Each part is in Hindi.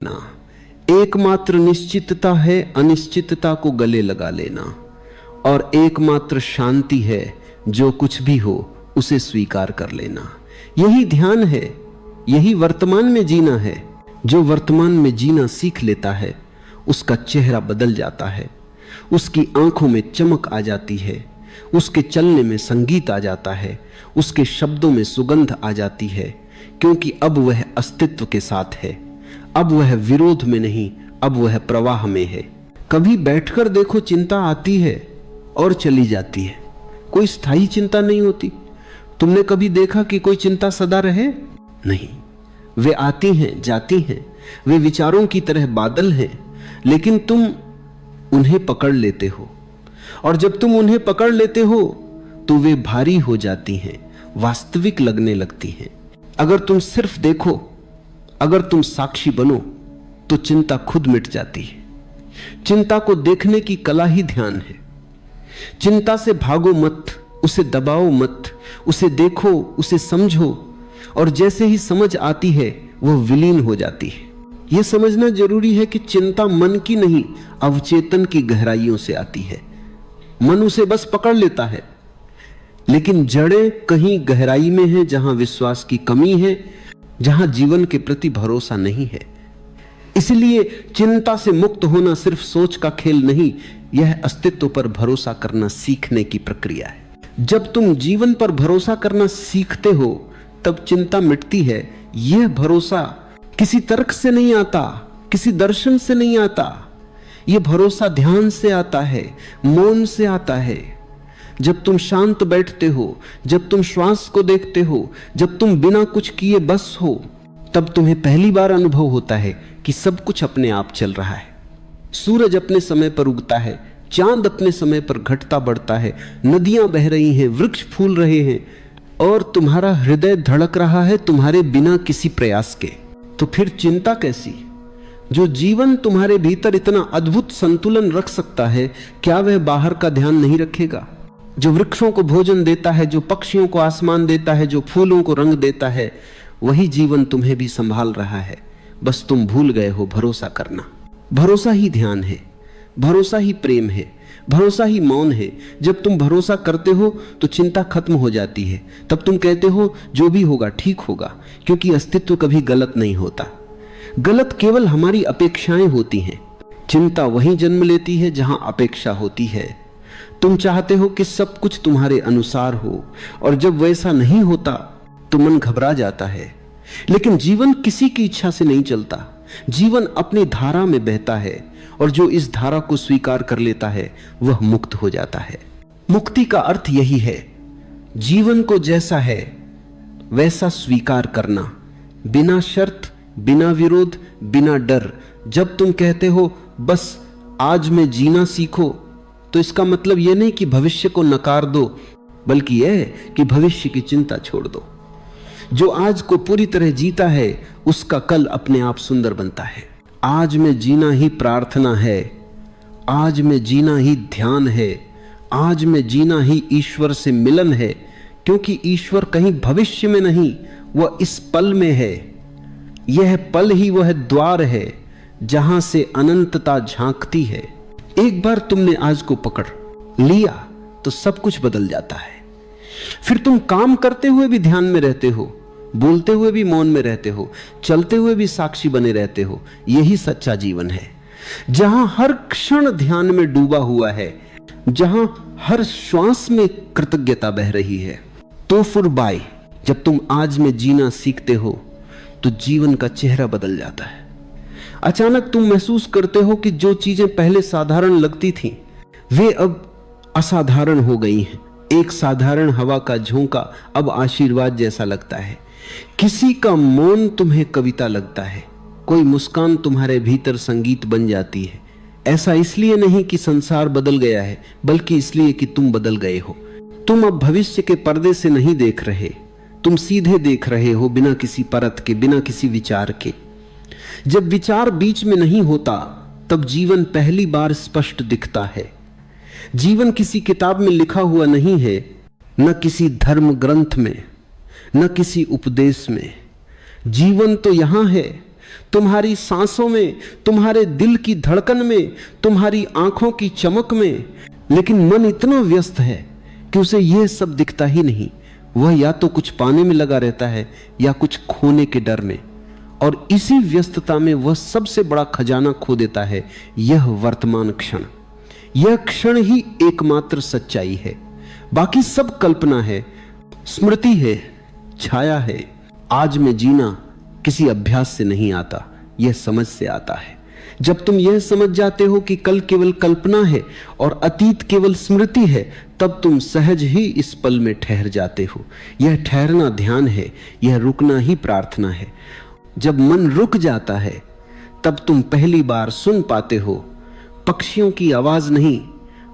ना एकमात्र निश्चितता है अनिश्चितता को गले लगा लेना, और एकमात्र शांति है जो कुछ भी हो उसे स्वीकार कर लेना। यही ध्यान है, यही वर्तमान में जीना है। जो वर्तमान में जीना सीख लेता है उसका चेहरा बदल जाता है, उसकी आंखों में चमक आ जाती है, उसके चलने में संगीत आ जाता है, उसके शब्दों में सुगंध आ जाती है, क्योंकि अब वह अस्तित्व के साथ है। अब वह विरोध में नहीं, अब वह प्रवाह में है। कभी बैठकर देखो, चिंता आती है और चली जाती है, कोई स्थायी चिंता नहीं होती। तुमने कभी देखा कि कोई चिंता सदा रहे? नहीं, वे आती हैं जाती हैं, वे विचारों की तरह बादल हैं, लेकिन तुम उन्हें पकड़ लेते हो, और जब तुम उन्हें पकड़ लेते हो तो वे भारी हो जाती हैं, वास्तविक लगने लगती हैं। अगर तुम सिर्फ देखो, अगर तुम साक्षी बनो तो चिंता खुद मिट जाती है। चिंता को देखने की कला ही ध्यान है। चिंता से भागो मत, उसे दबाओ मत, उसे देखो, उसे समझो, और जैसे ही समझ आती है वह विलीन हो जाती है। यह समझना जरूरी है कि चिंता मन की नहीं, अवचेतन की गहराइयों से आती है। मन उसे बस पकड़ लेता है, लेकिन जड़ें कहीं गहराई में हैं, जहां विश्वास की कमी है, जहां जीवन के प्रति भरोसा नहीं है। इसलिए चिंता से मुक्त होना सिर्फ सोच का खेल नहीं, यह अस्तित्व पर भरोसा करना सीखने की प्रक्रिया है। जब तुम जीवन पर भरोसा करना सीखते हो तब चिंता मिटती है। यह भरोसा किसी तर्क से नहीं आता, किसी दर्शन से नहीं आता। यह भरोसा ध्यान से आता है, मौन से आता है। जब तुम शांत बैठते हो, जब तुम श्वास को देखते हो, जब तुम बिना कुछ किए बस हो, तब तुम्हें पहली बार अनुभव होता है कि सब कुछ अपने आप चल रहा है। सूरज अपने समय पर उगता है, चांद अपने समय पर घटता बढ़ता है, नदियां बह रही हैं, वृक्ष फूल रहे हैं, और तुम्हारा हृदय धड़क रहा है तुम्हारे बिना किसी प्रयास के। तो फिर चिंता कैसी? जो जीवन तुम्हारे भीतर इतना अद्भुत संतुलन रख सकता है, क्या वह बाहर का ध्यान नहीं रखेगा? जो वृक्षों को भोजन देता है, जो पक्षियों को आसमान देता है, जो फूलों को रंग देता है, वही जीवन तुम्हें भी संभाल रहा है। बस तुम भूल गए हो भरोसा करना। भरोसा ही ध्यान है, भरोसा ही प्रेम है, भरोसा ही मौन है। जब तुम भरोसा करते हो तो चिंता खत्म हो जाती है। तब तुम कहते हो जो भी होगा ठीक होगा, क्योंकि अस्तित्व कभी गलत नहीं होता। गलत केवल हमारी अपेक्षाएं होती हैं। चिंता वहीं जन्म लेती है जहां अपेक्षा होती है। तुम चाहते हो कि सब कुछ तुम्हारे अनुसार हो, और जब वैसा नहीं होता तो मन घबरा जाता है। लेकिन जीवन किसी की इच्छा से नहीं चलता। जीवन अपनी धारा में बहता है, और जो इस धारा को स्वीकार कर लेता है वह मुक्त हो जाता है। मुक्ति का अर्थ यही है, जीवन को जैसा है वैसा स्वीकार करना, बिना शर्त, बिना विरोध, बिना डर। जब तुम कहते हो बस आज में जीना सीखो, तो इसका मतलब यह नहीं कि भविष्य को नकार दो, बल्कि यह कि भविष्य की चिंता छोड़ दो। जो आज को पूरी तरह जीता है उसका कल अपने आप सुंदर बनता है। आज में जीना ही प्रार्थना है, आज में जीना ही ध्यान है, आज में जीना ही ईश्वर से मिलन है, क्योंकि ईश्वर कहीं भविष्य में नहीं, वह इस पल में है। यह पल ही वह द्वार है जहां से अनंतता झांकती है। एक बार तुमने आज को पकड़ लिया तो सब कुछ बदल जाता है। फिर तुम काम करते हुए भी ध्यान में रहते हो, बोलते हुए भी मौन में रहते हो, चलते हुए भी साक्षी बने रहते हो। यही सच्चा जीवन है, जहां हर क्षण ध्यान में डूबा हुआ है, जहां हर श्वास में कृतज्ञता बह रही है। तो फुरबाई, जब तुम आज में जीना सीखते हो तो जीवन का चेहरा बदल जाता है। अचानक तुम महसूस करते हो कि जो चीजें पहले साधारण लगती थीं, वे अब असाधारण हो गई हैं। एक साधारण हवा का झोंका अब आशीर्वाद जैसा लगता है। किसी का मौन तुम्हें कविता लगता है। कोई मुस्कान तुम्हारे भीतर संगीत बन जाती है। ऐसा इसलिए नहीं कि संसार बदल गया है, बल्कि इसलिए कि तुम बदल गए हो। तुम अब भविष्य के पर्दे से नहीं देख रहे, तुम सीधे देख रहे हो, बिना किसी परत के, बिना किसी विचार के। जब विचार बीच में नहीं होता तब जीवन पहली बार स्पष्ट दिखता है। जीवन किसी किताब में लिखा हुआ नहीं है, न किसी धर्म ग्रंथ में, न किसी उपदेश में। जीवन तो यहां है, तुम्हारी सांसों में, तुम्हारे दिल की धड़कन में, तुम्हारी आंखों की चमक में। लेकिन मन इतना व्यस्त है कि उसे यह सब दिखता ही नहीं। वह या तो कुछ पाने में लगा रहता है या कुछ खोने के डर में, और इसी व्यस्तता में वह सबसे बड़ा खजाना खो देता है, यह वर्तमान क्षण। यह क्षण ही एकमात्र सच्चाई है, बाकी सब कल्पना है, स्मृति है, छाया है। आज में जीना किसी अभ्यास से नहीं आता, यह समझ से आता है। जब तुम यह समझ जाते हो कि कल केवल कल्पना है और अतीत केवल स्मृति है, तब तुम सहज ही इस पल में ठहर जाते हो। यह ठहरना ध्यान है, यह रुकना ही प्रार्थना है। जब मन रुक जाता है तब तुम पहली बार सुन पाते हो पक्षियों की आवाज नहीं,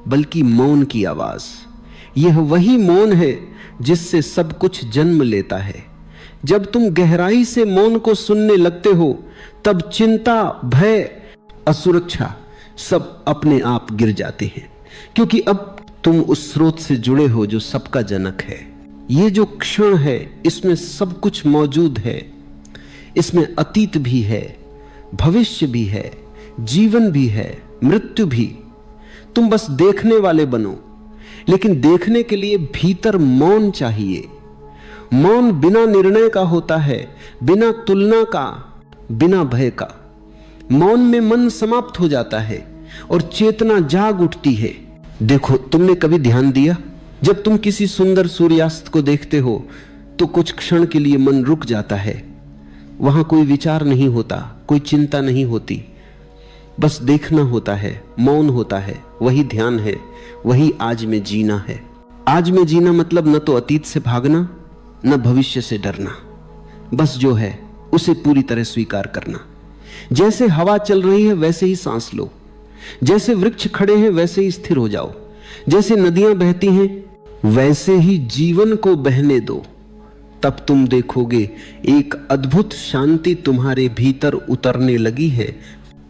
बल्कि मौन की आवाज। यह वही मौन है जिससे सब कुछ जन्म लेता है। जब तुम गहराई से मौन को सुनने लगते हो, तब चिंता, भय, असुरक्षा सब अपने आप गिर जाते हैं, क्योंकि अब तुम उस स्रोत से जुड़े हो जो सबका जनक है। ये जो क्षण है, इसमें सब कुछ मौजूद है। इसमें अतीत भी है, भविष्य भी है, जीवन भी है, मृत्यु भी। तुम बस देखने वाले बनो, लेकिन देखने के लिए भीतर मौन चाहिए। मौन बिना निर्णय का होता है, बिना तुलना का, बिना भय का। मौन में मन समाप्त हो जाता है और चेतना जाग उठती है। देखो, तुमने कभी ध्यान दिया, जब तुम किसी सुंदर सूर्यास्त को देखते हो तो कुछ क्षण के लिए मन रुक जाता है। वहां कोई विचार नहीं होता, कोई चिंता नहीं होती, बस देखना होता है, मौन होता है। वही ध्यान है, वही आज में जीना है। आज में जीना मतलब न तो अतीत से भागना, न भविष्य से डरना, बस जो है उसे पूरी तरह स्वीकार करना। जैसे हवा चल रही है वैसे ही सांस लो, जैसे वृक्ष खड़े हैं वैसे ही स्थिर हो जाओ, जैसे नदियां बहती हैं वैसे ही जीवन को बहने दो। तब तुम देखोगे एक अद्भुत शांति तुम्हारे भीतर उतरने लगी है।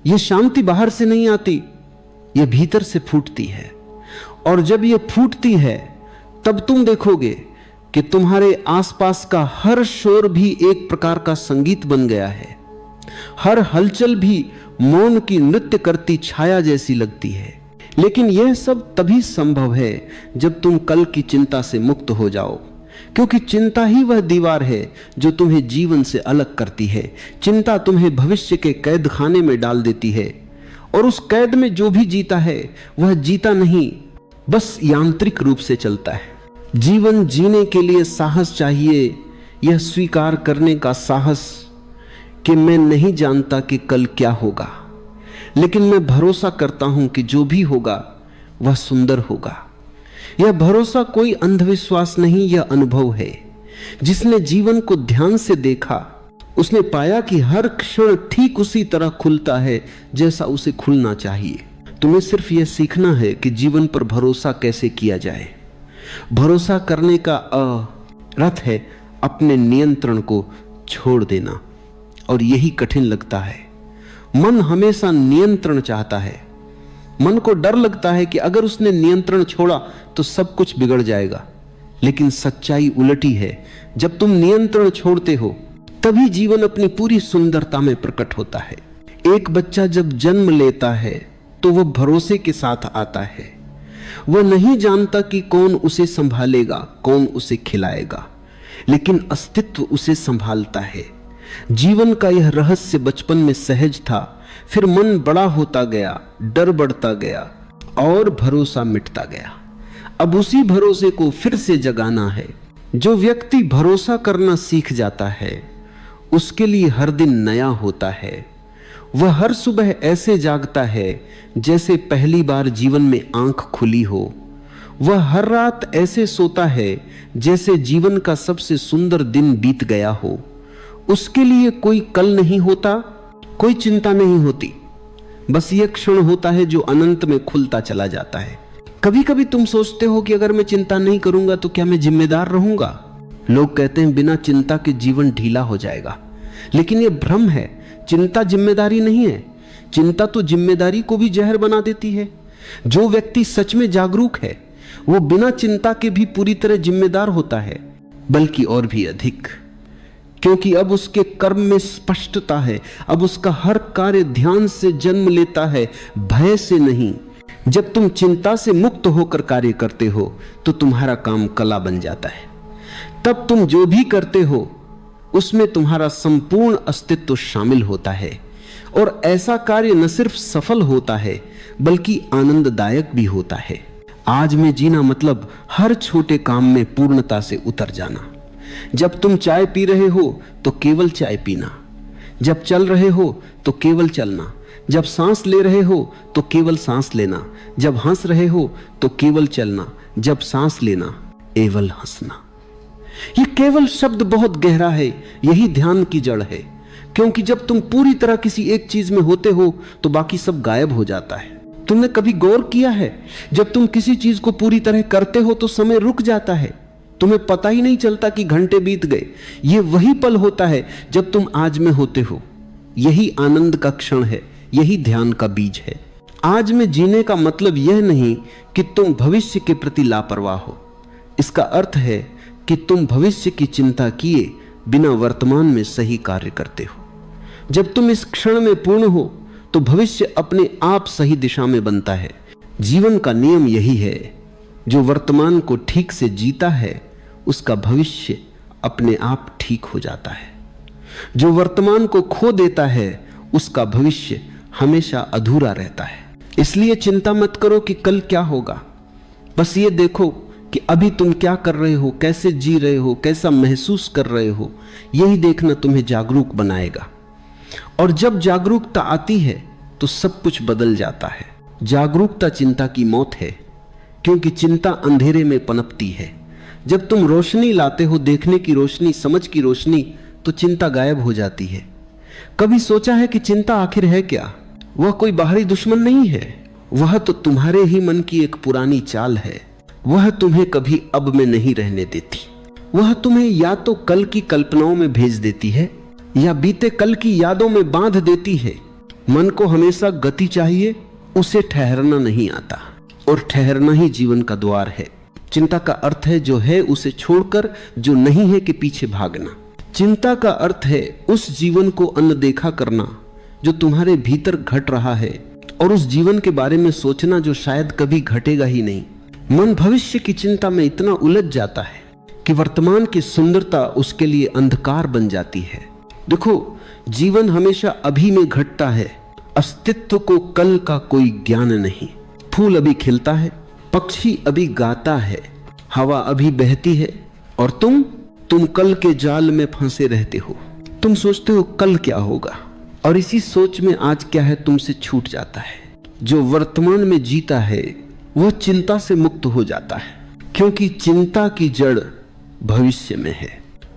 यह शांति बाहर से नहीं आती, यह भीतर से फूटती है। और जब यह फूटती है तब तुम देखोगे कि तुम्हारे आसपास का हर शोर भी एक प्रकार का संगीत बन गया है। हर हलचल भी मौन की नृत्य करती छाया जैसी लगती है। लेकिन यह सब तभी संभव है जब तुम कल की चिंता से मुक्त हो जाओ, क्योंकि चिंता ही वह दीवार है जो तुम्हें जीवन से अलग करती है। चिंता तुम्हें भविष्य के कैद खाने में डाल देती है, और उस कैद में जो भी जीता है वह जीता नहीं, बस यांत्रिक रूप से चलता है। जीवन जीने के लिए साहस चाहिए, यह स्वीकार करने का साहस कि मैं नहीं जानता कि कल क्या होगा, लेकिन मैं भरोसा करता हूं कि जो भी होगा वह सुंदर होगा। यह भरोसा कोई अंधविश्वास नहीं, यह अनुभव है। जिसने जीवन को ध्यान से देखा, उसने पाया कि हर क्षण ठीक उसी तरह खुलता है जैसा उसे खुलना चाहिए। तुम्हें सिर्फ यह सीखना है कि जीवन पर भरोसा कैसे किया जाए। भरोसा करने का अर्थ है अपने नियंत्रण को छोड़ देना, और यही कठिन लगता है। मन हमेशा नियंत्रण चाहता है। मन को डर लगता है कि अगर उसने नियंत्रण छोड़ा तो सब कुछ बिगड़ जाएगा। लेकिन सच्चाई उलटी है। जब तुम नियंत्रण छोड़ते हो तभी जीवन अपनी पूरी सुंदरता में प्रकट होता है। एक बच्चा जब जन्म लेता है तो वह भरोसे के साथ आता है। वह नहीं जानता कि कौन उसे संभालेगा, कौन उसे खिलाएगा, लेकिन अस्तित्व उसे संभालता है। जीवन का यह रहस्य बचपन में सहज था, फिर मन बड़ा होता गया, डर बढ़ता गया और भरोसा मिटता गया। अब उसी भरोसे को फिर से जगाना है। जो व्यक्ति भरोसा करना सीख जाता है उसके लिए हर दिन नया होता है। वह हर सुबह ऐसे जागता है जैसे पहली बार जीवन में आंख खुली हो। वह हर रात ऐसे सोता है जैसे जीवन का सबसे सुंदर दिन बीत गया हो। उसके लिए कोई कल नहीं होता, कोई चिंता नहीं होती, बस यह क्षण होता है जो अनंत में खुलता चला जाता है। कभी कभी तुम सोचते हो कि अगर मैं चिंता नहीं करूंगा तो क्या मैं जिम्मेदार रहूंगा? लोग कहते हैं बिना चिंता के जीवन ढीला हो जाएगा, लेकिन यह भ्रम है। चिंता जिम्मेदारी नहीं है। चिंता तो जिम्मेदारी को भी जहर बना देती है। जो व्यक्ति सच में जागरूक है वो बिना चिंता के भी पूरी तरह जिम्मेदार होता है, बल्कि और भी अधिक। क्योंकि अब उसके कर्म में स्पष्टता है, अब उसका हर कार्य ध्यान से जन्म लेता है, भय से नहीं। जब तुम चिंता से मुक्त होकर कार्य करते हो तो तुम्हारा काम कला बन जाता है। तब तुम जो भी करते हो उसमें तुम्हारा संपूर्ण अस्तित्व शामिल होता है, और ऐसा कार्य न सिर्फ सफल होता है बल्कि आनंददायक भी होता है। आज में जीना मतलब हर छोटे काम में पूर्णता से उतर जाना। जब तुम चाय पी रहे हो तो केवल चाय पीना, जब चल रहे हो तो केवल चलना, जब सांस ले रहे हो तो केवल सांस लेना, जब हंस रहे हो तो केवल चलना, जब सांस लेना केवल हंसना। ये केवल शब्द बहुत गहरा है, यही ध्यान की जड़ है। क्योंकि जब तुम पूरी तरह किसी एक चीज में होते हो तो बाकी सब गायब हो जाता है। तुमने कभी गौर किया है, जब तुम किसी चीज को पूरी तरह करते हो तो समय रुक जाता है, तुम्हें पता ही नहीं चलता कि घंटे बीत गए। ये वही पल होता है जब तुम आज में होते हो। यही आनंद का क्षण है, यही ध्यान का बीज है। आज में जीने का मतलब यह नहीं कि तुम भविष्य के प्रति लापरवाह हो। इसका अर्थ है कि तुम भविष्य की चिंता किए बिना वर्तमान में सही कार्य करते हो। जब तुम इस क्षण में पूर्ण हो तो भविष्य अपने आप सही दिशा में बनता है। जीवन का नियम यही है, जो वर्तमान को ठीक से जीता है उसका भविष्य अपने आप ठीक हो जाता है। जो वर्तमान को खो देता है उसका भविष्य हमेशा अधूरा रहता है। इसलिए चिंता मत करो कि कल क्या होगा, बस ये देखो कि अभी तुम क्या कर रहे हो, कैसे जी रहे हो, कैसा महसूस कर रहे हो। यही देखना तुम्हें जागरूक बनाएगा। और जब जागरूकता आती है तो सब कुछ बदल जाता है। जागरूकता चिंता की मौत है, क्योंकि चिंता अंधेरे में पनपती है। जब तुम रोशनी लाते हो, देखने की रोशनी, समझ की रोशनी, तो चिंता गायब हो जाती है। कभी सोचा है कि चिंता आखिर है क्या? वह कोई बाहरी दुश्मन नहीं है, वह तो तुम्हारे ही मन की एक पुरानी चाल है। वह तुम्हें कभी अब में नहीं रहने देती। वह तुम्हें या तो कल की कल्पनाओं में भेज देती है या बीते कल की यादों में बांध देती है। मन को हमेशा गति चाहिए, उसे ठहरना नहीं आता, और ठहरना ही जीवन का द्वार है। चिंता का अर्थ है जो है उसे छोड़कर जो नहीं है के पीछे भागना। चिंता का अर्थ है उस जीवन को अनदेखा करना जो तुम्हारे भीतर घट रहा है, और उस जीवन के बारे में सोचना जो शायद कभी घटेगा ही नहीं। मन भविष्य की चिंता में इतना उलझ जाता है कि वर्तमान की सुंदरता उसके लिए अंधकार बन जाती है। देखो, जीवन हमेशा अभी में घटता है। अस्तित्व को कल का कोई ज्ञान नहीं। फूल अभी खिलता है, पक्षी अभी गाता है, हवा अभी बहती है, और तुम कल के जाल में फंसे रहते हो। तुम सोचते हो कल क्या होगा, और इसी सोच में आज क्या है तुमसे छूट जाता है। जो वर्तमान में जीता है वह चिंता से मुक्त हो जाता है, क्योंकि चिंता की जड़ भविष्य में है।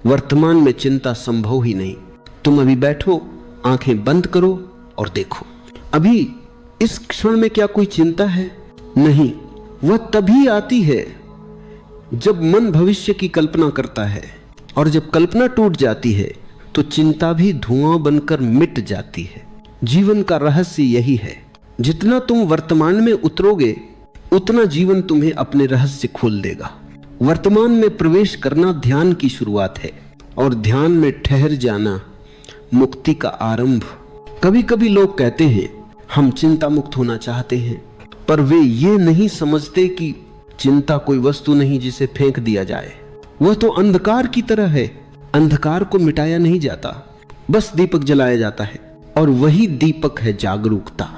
वर्तमान में चिंता संभव ही नहीं। तुम अभी बैठो, आंखें बंद करो और देखो, अभी इस क्षण में क्या कोई चिंता है? नहीं। वह तभी आती है जब मन भविष्य की कल्पना करता है, और जब कल्पना टूट जाती है तो चिंता भी धुआं बनकर मिट जाती है। जीवन का रहस्य यही है। जितना तुम वर्तमान में उतरोगे उतना जीवन तुम्हें अपने रहस्य खोल देगा। वर्तमान में प्रवेश करना ध्यान की शुरुआत है, और ध्यान में ठहर जाना मुक्ति का आरंभ। कभी कभी लोग कहते हैं हम चिंता मुक्त होना चाहते हैं, पर वे ये नहीं समझते कि चिंता कोई वस्तु नहीं जिसे फेंक दिया जाए। वह तो अंधकार की तरह है। अंधकार को मिटाया नहीं जाता, बस दीपक जलाया जाता है, और वही दीपक है जागरूकता।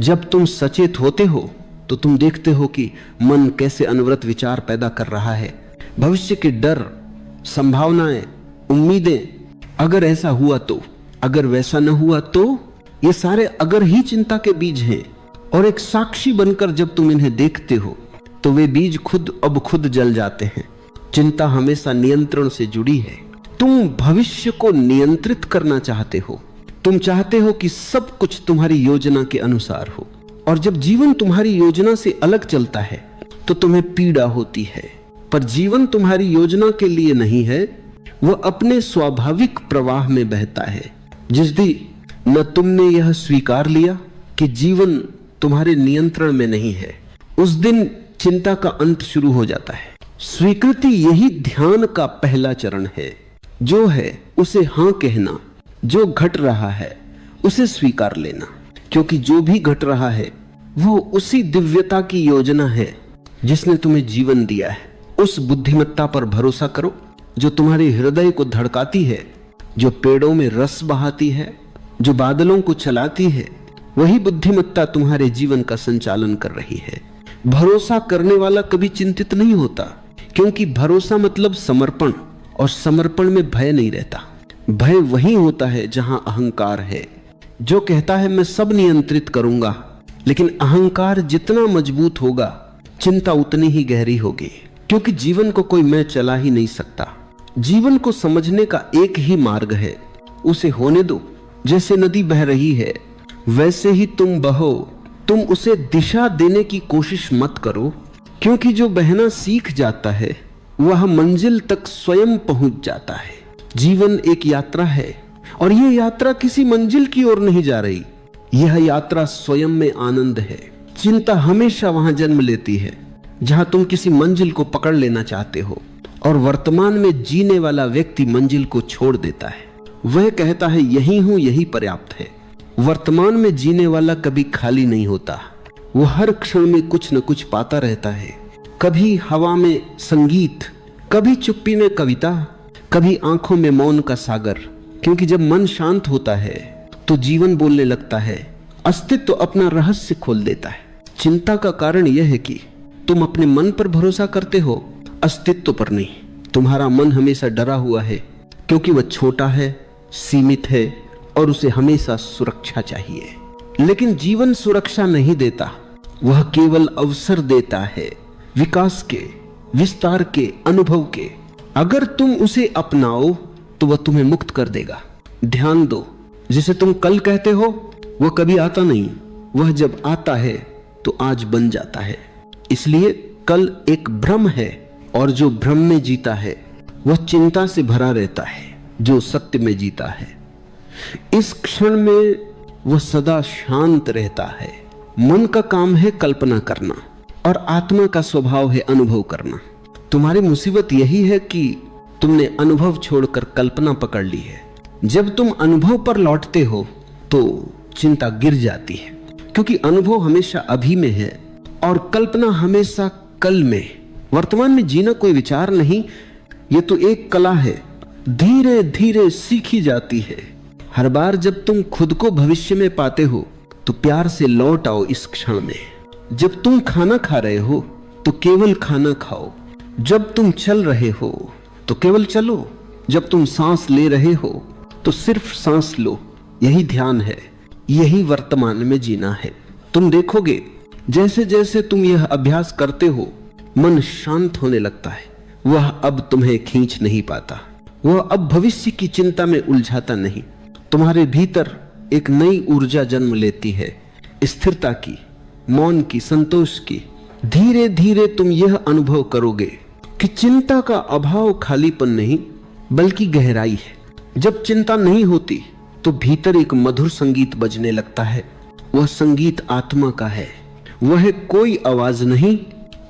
जब तुम सचेत होते हो तो तुम देखते हो कि मन कैसे अनवरत विचार पैदा कर रहा है। भविष्य के डर, संभावनाएं, उम्मीदें, अगर ऐसा हुआ तो, अगर वैसा न हुआ तो, ये सारे अगर ही चिंता के बीज हैं। और एक साक्षी बनकर जब तुम इन्हें देखते हो तो वे बीज खुद जल जाते हैं। चिंता हमेशा नियंत्रण से जुड़ी है। तुम भविष्य को नियंत्रित करना चाहते हो। तुम चाहते हो कि सब कुछ तुम्हारी योजना के अनुसार हो, और जब जीवन तुम्हारी योजना से अलग चलता है तो तुम्हें पीड़ा होती है। पर जीवन तुम्हारी योजना के लिए नहीं है, वह अपने स्वाभाविक प्रवाह में बहता है। जिस दिन न तुमने यह स्वीकार लिया कि जीवन तुम्हारे नियंत्रण में नहीं है, उस दिन चिंता का अंत शुरू हो जाता है। स्वीकृति यही ध्यान का पहला चरण है। जो है उसे हां कहना, जो घट रहा है उसे स्वीकार लेना, क्योंकि जो भी घट रहा है वो उसी दिव्यता की योजना है जिसने तुम्हें जीवन दिया है। उस बुद्धिमत्ता पर भरोसा करो जो तुम्हारे हृदय को धड़काती है, जो पेड़ों में रस बहाती है, जो बादलों को चलाती है। वही बुद्धिमत्ता तुम्हारे जीवन का संचालन कर रही है। भरोसा करने वाला कभी चिंतित नहीं होता, क्योंकि भरोसा मतलब समर्पण, और समर्पण में भय नहीं रहता। भय वही होता है जहां अहंकार है, जो कहता है मैं सब नियंत्रित करूंगा। लेकिन अहंकार जितना मजबूत होगा, चिंता उतनी ही गहरी होगी, क्योंकि जीवन को कोई मैं चला ही नहीं सकता। जीवन को समझने का एक ही मार्ग है, उसे होने दो। जैसे नदी बह रही है वैसे ही तुम बहो। तुम उसे दिशा देने की कोशिश मत करो, क्योंकि जो बहना सीख जाता है वह मंजिल तक स्वयं पहुंच जाता है। जीवन एक यात्रा है, और यह यात्रा किसी मंजिल की ओर नहीं जा रही। यह यात्रा स्वयं में आनंद है। चिंता हमेशा वहां जन्म लेती है जहां तुम किसी मंजिल को पकड़ लेना चाहते हो, और वर्तमान में जीने वाला व्यक्ति मंजिल को छोड़ देता है। वह कहता है यही हूं, यही पर्याप्त है। वर्तमान में जीने वाला कभी खाली नहीं होता। वो हर क्षण में कुछ न कुछ पाता रहता है। कभी हवा में संगीत, कभी चुप्पी में कविता, कभी आंखों में मौन का सागर। क्योंकि जब मन शांत होता है तो जीवन बोलने लगता है, अस्तित्व अपना रहस्य खोल देता है। चिंता का कारण यह है कि तुम अपने मन पर भरोसा करते हो, अस्तित्व पर नहीं। तुम्हारा मन हमेशा डरा हुआ है, क्योंकि वह छोटा है, सीमित है, और उसे हमेशा सुरक्षा चाहिए। लेकिन जीवन सुरक्षा नहीं देता, वह केवल अवसर देता है, विकास के, विस्तार के, अनुभव के। अगर तुम उसे अपनाओ तो वह तुम्हें मुक्त कर देगा। ध्यान दो, जिसे तुम कल कहते हो वह कभी आता नहीं, वह जब आता है तो आज बन जाता है। इसलिए कल एक भ्रम है, और जो भ्रम में जीता है वह चिंता से भरा रहता है। जो सत्य में जीता है, इस क्षण में वह सदा शांत रहता है। मन का काम है कल्पना करना, और आत्मा का स्वभाव है अनुभव करना। तुम्हारी मुसीबत यही है कि तुमने अनुभव छोड़कर कल्पना पकड़ ली है। जब तुम अनुभव पर लौटते हो तो चिंता गिर जाती है, क्योंकि अनुभव हमेशा अभी में है और कल्पना हमेशा कल में। वर्तमान में जीना कोई विचार नहीं, ये तो एक कला है, धीरे धीरे सीखी जाती है। हर बार जब तुम खुद को भविष्य में पाते हो तो प्यार से लौट आओ इस क्षण में। जब तुम खाना खा रहे हो तो केवल खाना खाओ। जब तुम चल रहे हो तो केवल चलो। जब तुम सांस ले रहे हो तो सिर्फ सांस लो। यही ध्यान है, यही वर्तमान में जीना है। तुम देखोगे जैसे जैसे तुम यह अभ्यास करते हो, मन शांत होने लगता है। वह अब तुम्हें खींच नहीं पाता, वह अब भविष्य की चिंता में उलझाता नहीं। तुम्हारे भीतर एक नई ऊर्जा जन्म लेती है, स्थिरता की, मौन की, संतोष की। धीरे धीरे तुम यह अनुभव करोगे कि चिंता का अभाव खालीपन नहीं बल्कि गहराई है। जब चिंता नहीं होती तो भीतर एक मधुर संगीत बजने लगता है। वह संगीत आत्मा का है, वह कोई आवाज नहीं,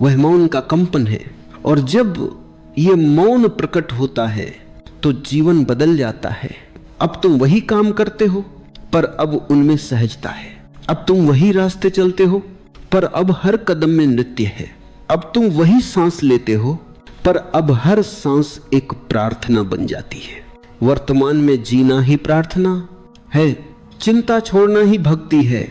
वह मौन का कंपन है। और जब यह मौन प्रकट होता है तो जीवन बदल जाता है। अब तुम वही काम करते हो पर अब उनमें सहजता है। अब तुम वही रास्ते चलते हो पर अब हर कदम में नृत्य है। अब तुम वही सांस लेते हो पर अब हर सांस एक प्रार्थना बन जाती है। वर्तमान में जीना ही प्रार्थना है, चिंता छोड़ना ही भक्ति है।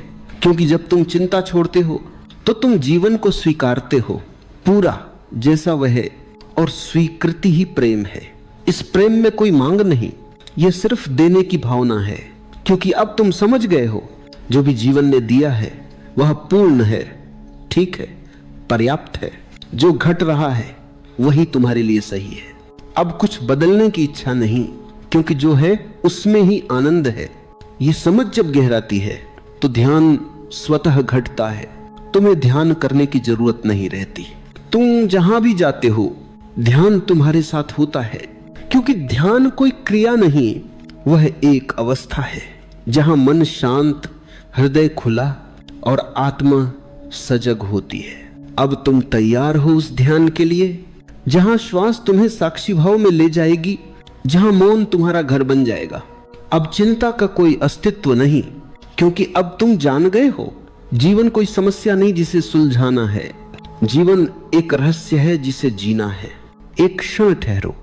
क्योंकि जब तुम चिंता छोड़ते हो तो तुम जीवन को स्वीकारते हो पूरा जैसा वह है, और स्वीकृति ही प्रेम है। इस प्रेम में कोई मांग नहीं, यह सिर्फ देने की भावना है। क्योंकि अब तुम समझ गए हो जो भी जीवन ने दिया है वह पूर्ण है, ठीक है, पर्याप्त है। जो घट रहा है वही तुम्हारे लिए सही है। अब कुछ बदलने की इच्छा नहीं, क्योंकि जो है उसमें ही आनंद है। ये समझ जब गहराती है तो ध्यान स्वतः घटता है। तुम्हें ध्यान करने की जरूरत नहीं रहती। तुम जहां भी जाते हो ध्यान तुम्हारे साथ होता है, क्योंकि ध्यान कोई क्रिया नहीं, वह एक अवस्था है जहां मन शांत, हृदय खुला और आत्मा सजग होती है। अब तुम तैयार हो उस ध्यान के लिए जहां श्वास तुम्हें साक्षी भाव में ले जाएगी, जहां मौन तुम्हारा घर बन जाएगा। अब चिंता का कोई अस्तित्व नहीं, क्योंकि अब तुम जान गए हो जीवन कोई समस्या नहीं जिसे सुलझाना है। जीवन एक रहस्य है जिसे जीना है। एक क्षण ठहरो,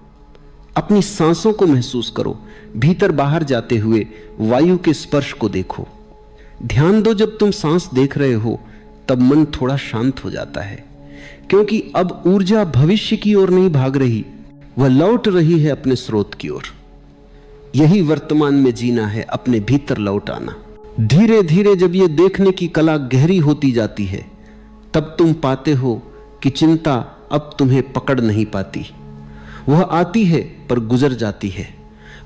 अपनी सांसों को महसूस करो, भीतर बाहर जाते हुए वायु के स्पर्श को देखो। ध्यान दो, जब तुम सांस देख रहे हो तब मन थोड़ा शांत हो जाता है, क्योंकि अब ऊर्जा भविष्य की ओर नहीं भाग रही, वह लौट रही है अपने स्रोत की ओर। यही वर्तमान में जीना है, अपने भीतर लौट आना। धीरे धीरे जब ये देखने की कला गहरी होती जाती है, तब तुम पाते हो कि चिंता अब तुम्हें पकड़ नहीं पाती। वह आती है पर गुजर जाती है।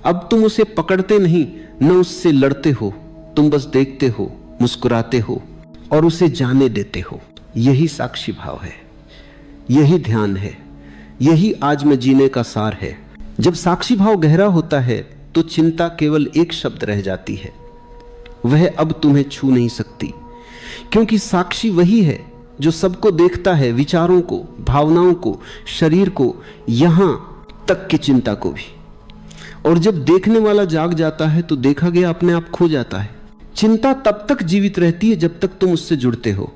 अब तुम उसे पकड़ते नहीं, न उससे लड़ते हो, तुम बस देखते हो, मुस्कुराते हो और उसे जाने देते हो। यही साक्षी भाव है, यही ध्यान है, यही आज में जीने का सार है। जब साक्षी भाव गहरा होता है तो चिंता केवल एक शब्द रह जाती है, वह अब तुम्हें छू नहीं सकती, क्योंकि साक्षी वही है जो सबको देखता है, विचारों को, भावनाओं को, शरीर को, यहां तक की चिंता को भी। और जब देखने वाला जाग जाता है तो देखा गया अपने आप खो जाता है। चिंता तब तक जीवित रहती है जब तक तुम उससे जुड़ते हो।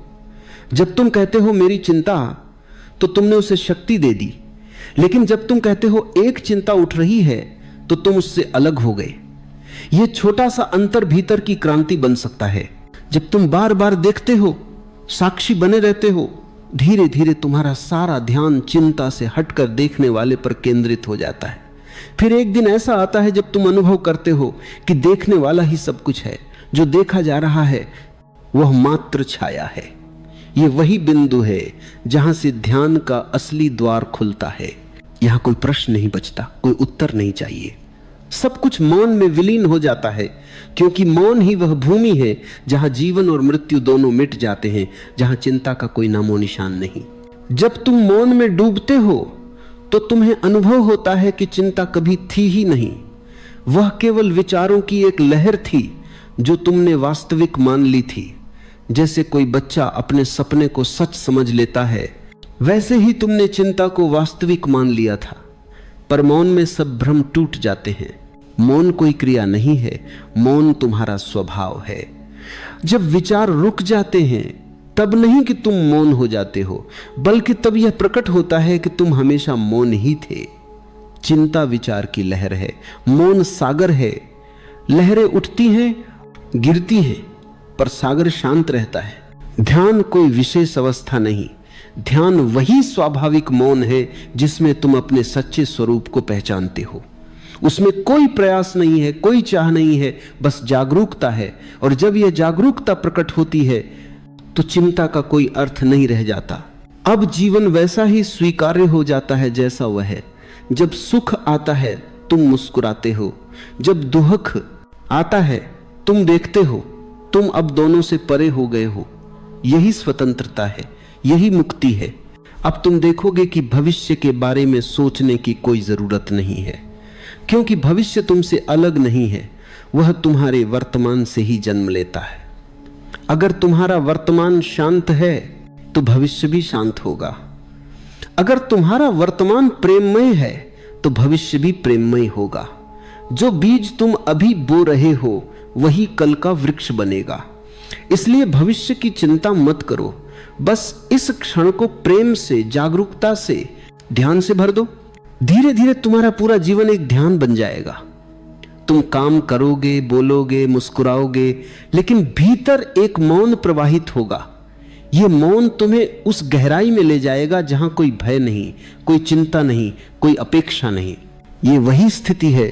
जब तुम कहते हो मेरी चिंता, तो तुमने उसे शक्ति दे दी, लेकिन जब तुम कहते हो एक चिंता उठ रही है तो तुम उससे अलग हो गए। यह छोटा सा अंतर भीतर की क्रांति बन सकता है। जब तुम बार बार देखते हो, साक्षी बने रहते हो, धीरे धीरे तुम्हारा सारा ध्यान चिंता से हटकर देखने वाले पर केंद्रित हो जाता है। फिर एक दिन ऐसा आता है जब तुम अनुभव करते हो कि देखने वाला ही सब कुछ है, जो देखा जा रहा है वह मात्र छाया है। यह वही बिंदु है जहां से ध्यान का असली द्वार खुलता है। यहां कोई प्रश्न नहीं बचता, कोई उत्तर नहीं चाहिए, सब कुछ मौन में विलीन हो जाता है, क्योंकि मौन ही वह भूमि है जहां जीवन और मृत्यु दोनों मिट जाते हैं, जहां चिंता का कोई नामो निशान नहीं। जब तुम मौन में डूबते हो तो तुम्हें अनुभव होता है कि चिंता कभी थी ही नहीं, वह केवल विचारों की एक लहर थी जो तुमने वास्तविक मान ली थी। जैसे कोई बच्चा अपने सपने को सच समझ लेता है, वैसे ही तुमने चिंता को वास्तविक मान लिया था। पर मौन में सब भ्रम टूट जाते हैं। मौन कोई क्रिया नहीं है, मौन तुम्हारा स्वभाव है। जब विचार रुक जाते हैं तब नहीं कि तुम मौन हो जाते हो, बल्कि तब यह प्रकट होता है कि तुम हमेशा मौन ही थे। चिंता विचार की लहर है, मौन सागर है। लहरें उठती हैं, गिरती हैं, पर सागर शांत रहता है। ध्यान कोई विशेष अवस्था नहीं, ध्यान वही स्वाभाविक मौन है जिसमें तुम अपने सच्चे स्वरूप को पहचानते हो। उसमें कोई प्रयास नहीं है, कोई चाह नहीं है, बस जागरूकता है। और जब यह जागरूकता प्रकट होती है तो चिंता का कोई अर्थ नहीं रह जाता। अब जीवन वैसा ही स्वीकार्य हो जाता है जैसा वह है। जब सुख आता है तुम मुस्कुराते हो, जब दुख आता है तुम देखते हो, तुम अब दोनों से परे हो गए हो। यही स्वतंत्रता है, यही मुक्ति है। अब तुम देखोगे कि भविष्य के बारे में सोचने की कोई जरूरत नहीं है, क्योंकि भविष्य तुमसे अलग नहीं है, वह तुम्हारे वर्तमान से ही जन्म लेता है। अगर तुम्हारा वर्तमान शांत है तो भविष्य भी शांत होगा। अगर तुम्हारा वर्तमान प्रेममय है तो भविष्य भी प्रेममय होगा। जो बीज तुम अभी बो रहे हो वही कल का वृक्ष बनेगा। इसलिए भविष्य की चिंता मत करो, बस इस क्षण को प्रेम से, जागरूकता से, ध्यान से भर दो। धीरे धीरे तुम्हारा पूरा जीवन एक ध्यान बन जाएगा। तुम काम करोगे, बोलोगे, मुस्कुराओगे, लेकिन भीतर एक मौन प्रवाहित होगा। यह मौन तुम्हें उस गहराई में ले जाएगा जहां कोई भय नहीं, कोई चिंता नहीं, कोई अपेक्षा नहीं। ये वही स्थिति है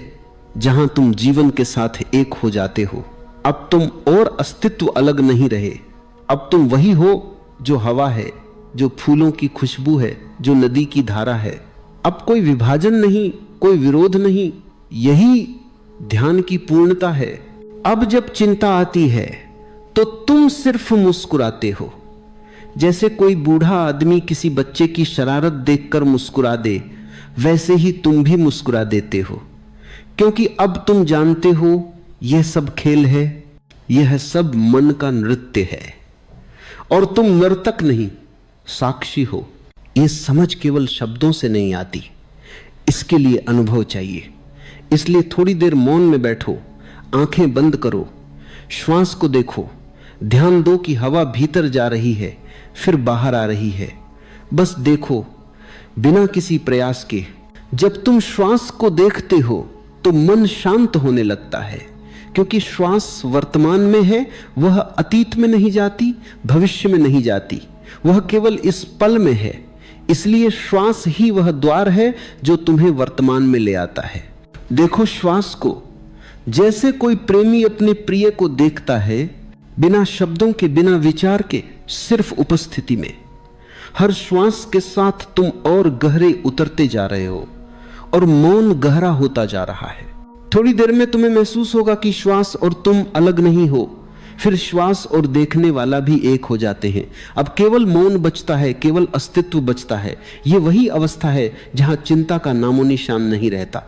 जहां तुम जीवन के साथ एक हो जाते हो। अब तुम और अस्तित्व अलग नहीं रहे, अब तुम वही हो जो हवा है, जो फूलों की खुशबू है, जो नदी की धारा है। अब कोई विभाजन नहीं, कोई विरोध नहीं, यही ध्यान की पूर्णता है। अब जब चिंता आती है तो तुम सिर्फ मुस्कुराते हो। जैसे कोई बूढ़ा आदमी किसी बच्चे की शरारत देखकर मुस्कुरा दे, वैसे ही तुम भी मुस्कुरा देते हो, क्योंकि अब तुम जानते हो यह सब खेल है, यह सब मन का नृत्य है और तुम नर्तक नहीं, साक्षी हो। यह समझ केवल शब्दों से नहीं आती, इसके लिए अनुभव चाहिए, इसलिए थोड़ी देर मौन में बैठो, आंखें बंद करो, श्वास को देखो, ध्यान दो कि हवा भीतर जा रही है फिर बाहर आ रही है। बस देखो बिना किसी प्रयास के। जब तुम श्वास को देखते हो तो मन शांत होने लगता है, क्योंकि श्वास वर्तमान में है, वह अतीत में नहीं जाती, भविष्य में नहीं जाती, वह केवल इस पल में है। इसलिए श्वास ही वह द्वार है जो तुम्हें वर्तमान में ले आता है। देखो श्वास को, जैसे कोई प्रेमी अपने प्रिय को देखता है, बिना शब्दों के, बिना विचार के, सिर्फ उपस्थिति में। हर श्वास के साथ तुम और गहरे उतरते जा रहे हो और मौन गहरा होता जा रहा है। थोड़ी देर में तुम्हें महसूस होगा कि श्वास और तुम अलग नहीं हो। फिर श्वास और देखने वाला भी एक हो जाते हैं। अब केवल मौन बचता है, केवल अस्तित्व बचता है। यह वही अवस्था है जहां चिंता का नामो निशान नहीं रहता।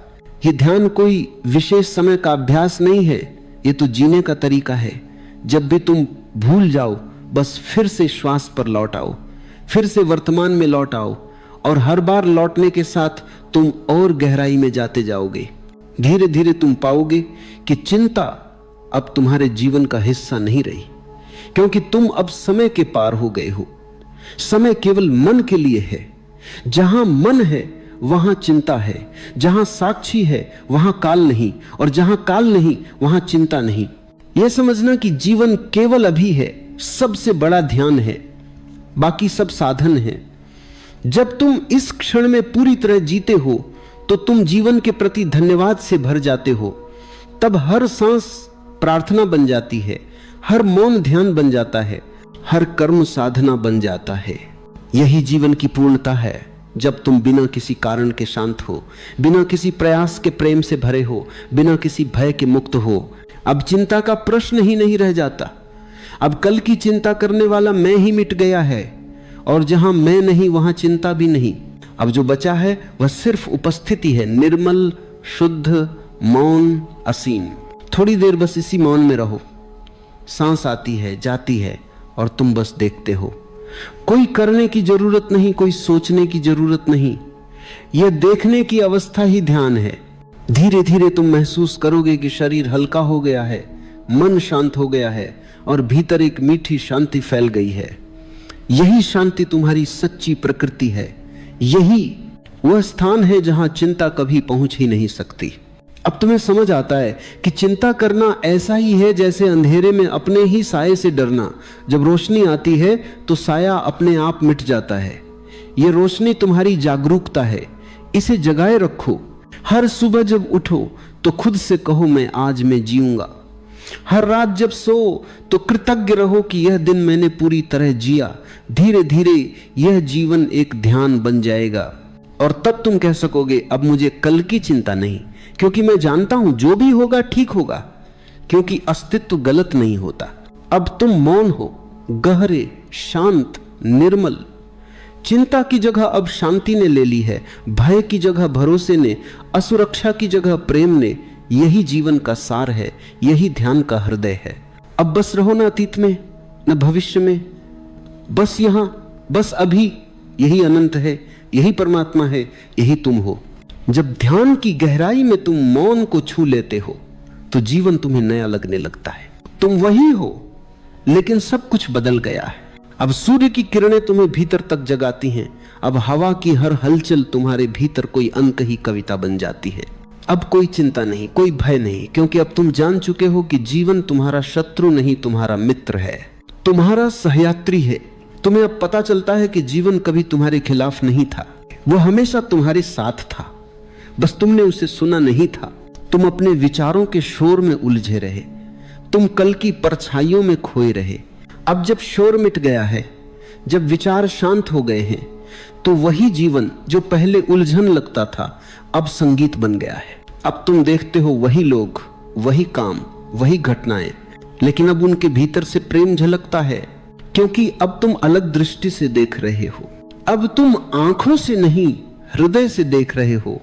यह ध्यान कोई विशेष समय का अभ्यास नहीं है, यह तो जीने का तरीका है। जब भी तुम भूल जाओ, बस फिर से श्वास पर लौट आओ, फिर से वर्तमान में लौट आओ, और हर बार लौटने के साथ तुम और गहराई में जाते जाओगे। धीरे धीरे तुम पाओगे कि चिंता अब तुम्हारे जीवन का हिस्सा नहीं रही, क्योंकि तुम अब समय के पार हो गए हो। समय केवल मन के लिए है। जहां मन है वहां चिंता है, जहां साक्षी है वहां काल नहीं, और जहां काल नहीं वहां चिंता नहीं। यह समझना कि जीवन केवल अभी है, सबसे बड़ा ध्यान है, बाकी सब साधन है। जब तुम इस क्षण में पूरी तरह जीते हो तो तुम जीवन के प्रति धन्यवाद से भर जाते हो। तब हर सांस प्रार्थना बन जाती है, हर मौन ध्यान बन जाता है, हर कर्म साधना बन जाता है। यही जीवन की पूर्णता है, जब तुम बिना किसी कारण के शांत हो, बिना किसी प्रयास के प्रेम से भरे हो, बिना किसी भय के मुक्त हो। अब चिंता का प्रश्न ही नहीं रह जाता। अब कल की चिंता करने वाला मैं ही मिट गया है, और जहां मैं नहीं वहां चिंता भी नहीं। अब जो बचा है वह सिर्फ उपस्थिति है, निर्मल, शुद्ध, मौन, असीम। थोड़ी देर बस इसी मौन में रहो। सांस आती है, जाती है, और तुम बस देखते हो। कोई करने की जरूरत नहीं, कोई सोचने की जरूरत नहीं। यह देखने की अवस्था ही ध्यान है। धीरे धीरे तुम महसूस करोगे कि शरीर हल्का हो गया है, मन शांत हो गया है, और भीतर एक मीठी शांति फैल गई है। यही शांति तुम्हारी सच्ची प्रकृति है। यही वह स्थान है जहां चिंता कभी पहुंच ही नहीं सकती। अब तुम्हें समझ आता है कि चिंता करना ऐसा ही है जैसे अंधेरे में अपने ही साये से डरना। जब रोशनी आती है तो साया अपने आप मिट जाता है। यह रोशनी तुम्हारी जागरूकता है, इसे जगाए रखो। हर सुबह जब उठो तो खुद से कहो, मैं आज मैं जीऊंगा। हर रात जब सो तो कृतज्ञ रहो कि यह दिन मैंने पूरी तरह जिया। धीरे धीरे यह जीवन एक ध्यान बन जाएगा, और तब तुम कह सकोगे, अब मुझे कल की चिंता नहीं, क्योंकि मैं जानता हूं जो भी होगा ठीक होगा, क्योंकि अस्तित्व गलत नहीं होता। अब तुम मौन हो, गहरे, शांत, निर्मल। चिंता की जगह अब शांति ने ले ली है, भय की जगह भरोसे ने, असुरक्षा की जगह प्रेम ने। यही जीवन का सार है, यही ध्यान का हृदय है। अब बस रहो ना अतीत में, न भविष्य में, बस यहां, बस अभी। यही अनंत है, यही परमात्मा है, यही तुम हो। जब ध्यान की गहराई में तुम मौन को छू लेते हो तो जीवन तुम्हें नया लगने लगता है। तुम वही हो, लेकिन सब कुछ बदल गया है। अब सूर्य की किरणें तुम्हें भीतर तक जगाती हैं। अब हवा की हर हलचल तुम्हारे भीतर कोई अनकही कविता बन जाती है। अब कोई चिंता नहीं, कोई भय नहीं, क्योंकि अब तुम जान चुके हो कि जीवन तुम्हारा शत्रु नहीं, तुम्हारा मित्र है, तुम्हारा सहयात्री है। तुम्हें अब पता चलता है कि जीवन कभी तुम्हारे खिलाफ नहीं था, वो हमेशा तुम्हारे साथ था, बस तुमने उसे सुना नहीं था। तुम अपने विचारों के शोर में उलझे रहे, तुम कल की परछाइयों में खोए रहे। अब जब शोर मिट गया है, जब विचार शांत हो गए हैं, तो वही जीवन जो पहले उलझन लगता था अब संगीत बन गया है। अब तुम देखते हो वही लोग, वही काम, वही घटनाएं, लेकिन अब उनके भीतर से प्रेम झलकता है, क्योंकि अब तुम अलग दृष्टि से देख रहे हो। अब तुम आंखों से नहीं, हृदय से देख रहे हो,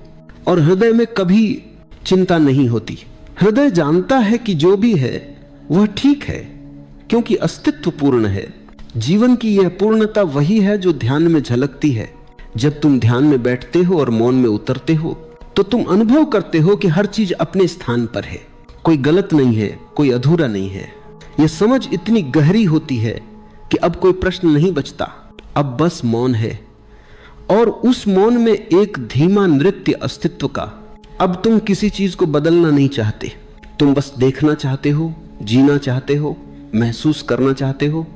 और हृदय में कभी चिंता नहीं होती। हृदय जानता है कि जो भी है वह ठीक है, क्योंकि अस्तित्व पूर्ण है। जीवन की यह पूर्णता वही है जो ध्यान में झलकती है। जब तुम ध्यान में बैठते हो और मौन में उतरते हो तो तुम अनुभव करते हो कि हर चीज अपने स्थान पर है, कोई गलत नहीं है, कोई अधूरा नहीं है। यह समझ इतनी गहरी होती है कि अब कोई प्रश्न नहीं बचता, अब बस मौन है, और उस मौन में एक धीमा नृत्य अस्तित्व का। अब तुम किसी चीज को बदलना नहीं चाहते, तुम बस देखना चाहते हो, जीना चाहते हो, महसूस करना चाहते हो।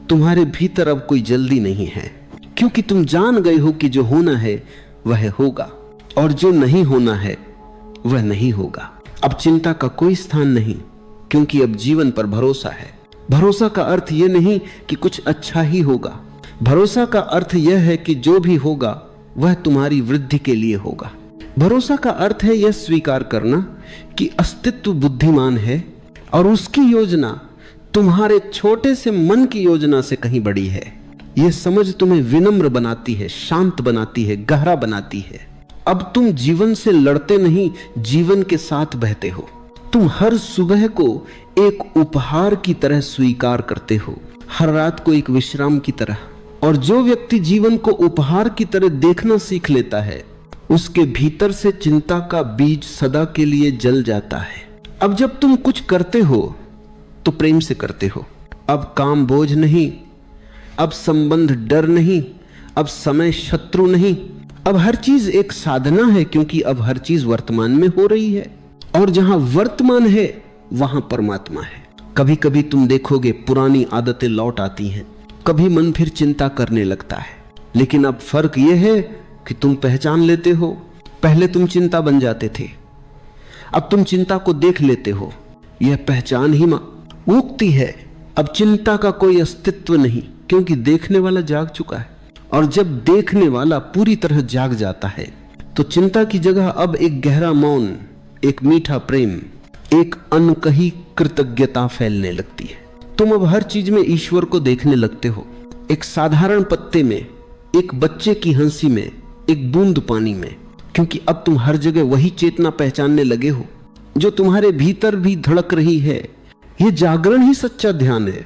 तुम्हारे भीतर अब कोई जल्दी नहीं है, क्योंकि तुम जान गए हो कि जो होना है वह होगा और जो नहीं होना है वह नहीं होगा। अब चिंता का कोई स्थान नहीं, क्योंकि अब जीवन पर भरोसा है। भरोसा का अर्थ यह नहीं कि कुछ अच्छा ही होगा, भरोसा का अर्थ यह है कि जो भी होगा वह तुम्हारी वृद्धि के लिए होगा। भरोसा का अर्थ है यह स्वीकार करना कि अस्तित्व बुद्धिमान है और उसकी योजना तुम्हारे छोटे से मन की योजना से कहीं बड़ी है। यह समझ तुम्हें विनम्र बनाती है, शांत बनाती है, गहरा बनाती है। अब तुम जीवन से लड़ते नहीं, जीवन के साथ बहते हो। तुम हर सुबह को एक उपहार की तरह स्वीकार करते हो, हर रात को एक विश्राम की तरह। और जो व्यक्ति जीवन को उपहार की तरह देखना सीख लेता है, उसके भीतर से चिंता का बीज सदा के लिए जल जाता है। अब जब तुम कुछ करते हो तो प्रेम से करते हो। अब काम बोझ नहीं, अब संबंध डर नहीं, अब समय शत्रु नहीं। अब हर चीज एक साधना है, क्योंकि अब हर चीज वर्तमान में हो रही है, और जहां वर्तमान है वहां परमात्मा है। कभी कभी तुम देखोगे पुरानी आदतें लौट आती हैं, कभी मन फिर चिंता करने लगता है, लेकिन अब फर्क यह है कि तुम पहचान लेते हो। पहले तुम चिंता बन जाते थे, अब तुम चिंता को देख लेते हो। यह पहचान ही मुक्ति है। अब चिंता का कोई अस्तित्व नहीं, क्योंकि देखने वाला जाग चुका है। और जब देखने वाला पूरी तरह जाग जाता है तो चिंता की जगह अब एक गहरा मौन, एक मीठा प्रेम, एक अनकही कृतज्ञता फैलने लगती है। तुम अब हर चीज में ईश्वर को देखने लगते हो, एक साधारण पत्ते में, एक बच्चे की हंसी में, एक बूंद पानी में, क्योंकि अब तुम हर जगह वही चेतना पहचानने लगे हो जो तुम्हारे भीतर भी धड़क रही है। यह जागरण ही सच्चा ध्यान है।